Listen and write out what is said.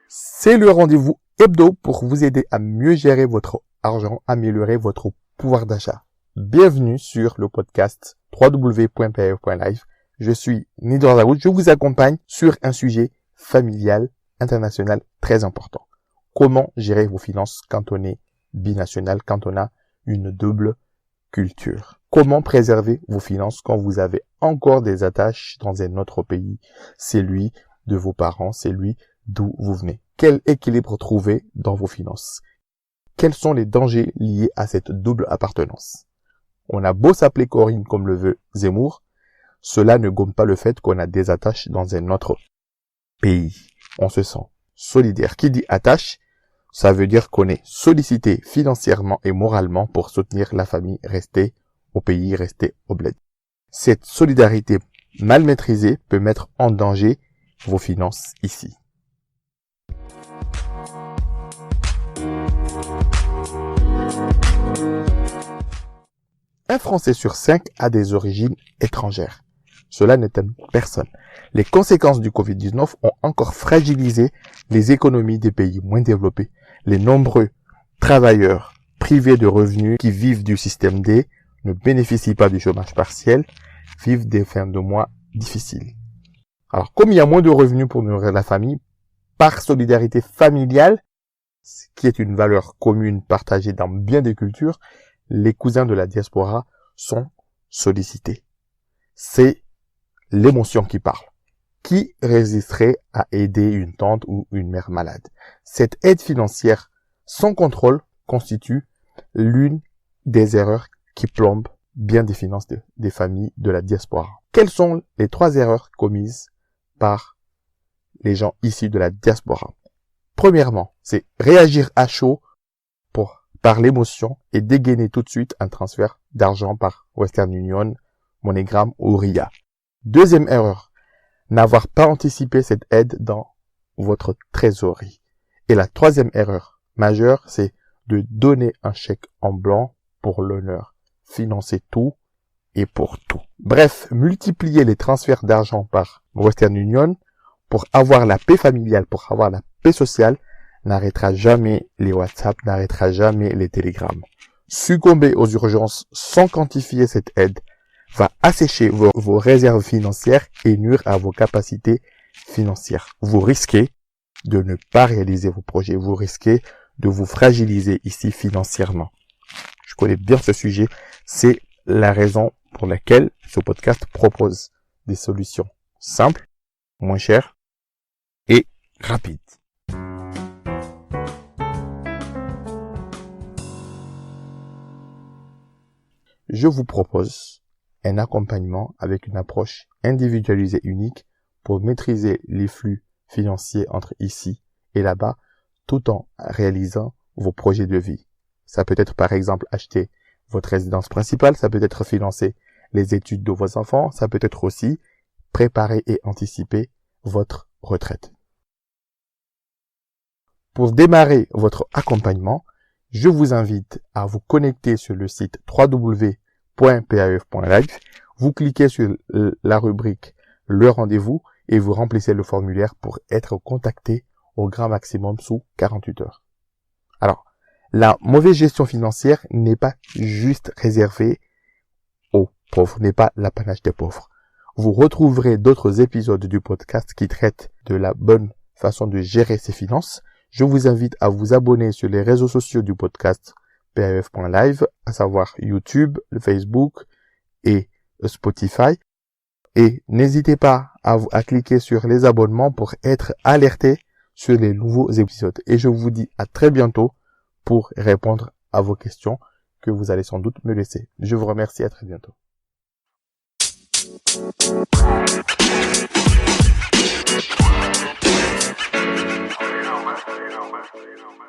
C'est le rendez-vous hebdo pour vous aider à mieux gérer votre argent, améliorer votre pouvoir d'achat. Bienvenue sur le podcast www.paef.live. Je suis Nidor Daoud. Je vous accompagne sur un sujet familial, international très important. Comment gérer vos finances quand on est binational, quand on a une double culture? Comment préserver vos finances quand vous avez encore des attaches dans un autre pays, celui de vos parents, celui d'où vous venez? Quel équilibre trouver dans vos finances? Quels sont les dangers liés à cette double appartenance? On a beau s'appeler Corinne comme le veut Zemmour, cela ne gomme pas le fait qu'on a des attaches dans un autre pays. On se sent solidaire. Qui dit attache, ça veut dire qu'on est sollicité financièrement et moralement pour soutenir la famille restée au pays, restée au bled. Cette solidarité mal maîtrisée peut mettre en danger vos finances ici. Un Français sur 5 a des origines étrangères. Cela n'étonne personne. Les conséquences du Covid-19 ont encore fragilisé les économies des pays moins développés. Les nombreux travailleurs privés de revenus qui vivent du système D, ne bénéficient pas du chômage partiel, vivent des fins de mois difficiles. Alors, comme il y a moins de revenus pour nourrir la famille, par solidarité familiale, qui est une valeur commune partagée dans bien des cultures, les cousins de la diaspora sont sollicités. C'est l'émotion qui parle. Qui résisterait à aider une tante ou une mère malade? Cette aide financière sans contrôle constitue l'une des erreurs qui plombent bien des finances des familles de la diaspora. Quelles sont les 3 erreurs commises par les gens issus de la diaspora? Premièrement, c'est réagir à chaud par l'émotion et dégainer tout de suite un transfert d'argent par Western Union, MoneyGram ou RIA. Deuxième erreur, n'avoir pas anticipé cette aide dans votre trésorerie. Et la troisième erreur majeure, c'est de donner un chèque en blanc pour l'honneur. Financer tout et pour tout. Bref, multiplier les transferts d'argent par Western Union pour avoir la paix familiale, pour avoir la paix sociale, n'arrêtera jamais les WhatsApp, n'arrêtera jamais les télégrammes. Succomber aux urgences sans quantifier cette aide va assécher vos réserves financières et nuire à vos capacités financières. Vous risquez de ne pas réaliser vos projets. Vous risquez de vous fragiliser ici financièrement. Je connais bien ce sujet. C'est la raison pour laquelle ce podcast propose des solutions simples, moins chères et rapides. Je vous propose un accompagnement avec une approche individualisée unique pour maîtriser les flux financiers entre ici et là-bas tout en réalisant vos projets de vie. Ça peut être par exemple acheter votre résidence principale, ça peut être financer les études de vos enfants, ça peut être aussi préparer et anticiper votre retraite. Pour démarrer votre accompagnement, je vous invite à vous connecter sur le site www.paef.live. Vous cliquez sur la rubrique « Le rendez-vous » et vous remplissez le formulaire pour être contacté au grand maximum sous 48 heures. Alors, la mauvaise gestion financière n'est pas juste réservée aux pauvres, n'est pas l'apanage des pauvres. Vous retrouverez d'autres épisodes du podcast qui traitent de la bonne façon de gérer ses finances. Je vous invite à vous abonner sur les réseaux sociaux du podcast paef.live, à savoir YouTube, Facebook et Spotify. Et n'hésitez pas à cliquer sur les abonnements pour être alerté sur les nouveaux épisodes. Et je vous dis à très bientôt pour répondre à vos questions que vous allez sans doute me laisser. Je vous remercie, à très bientôt. You know, man.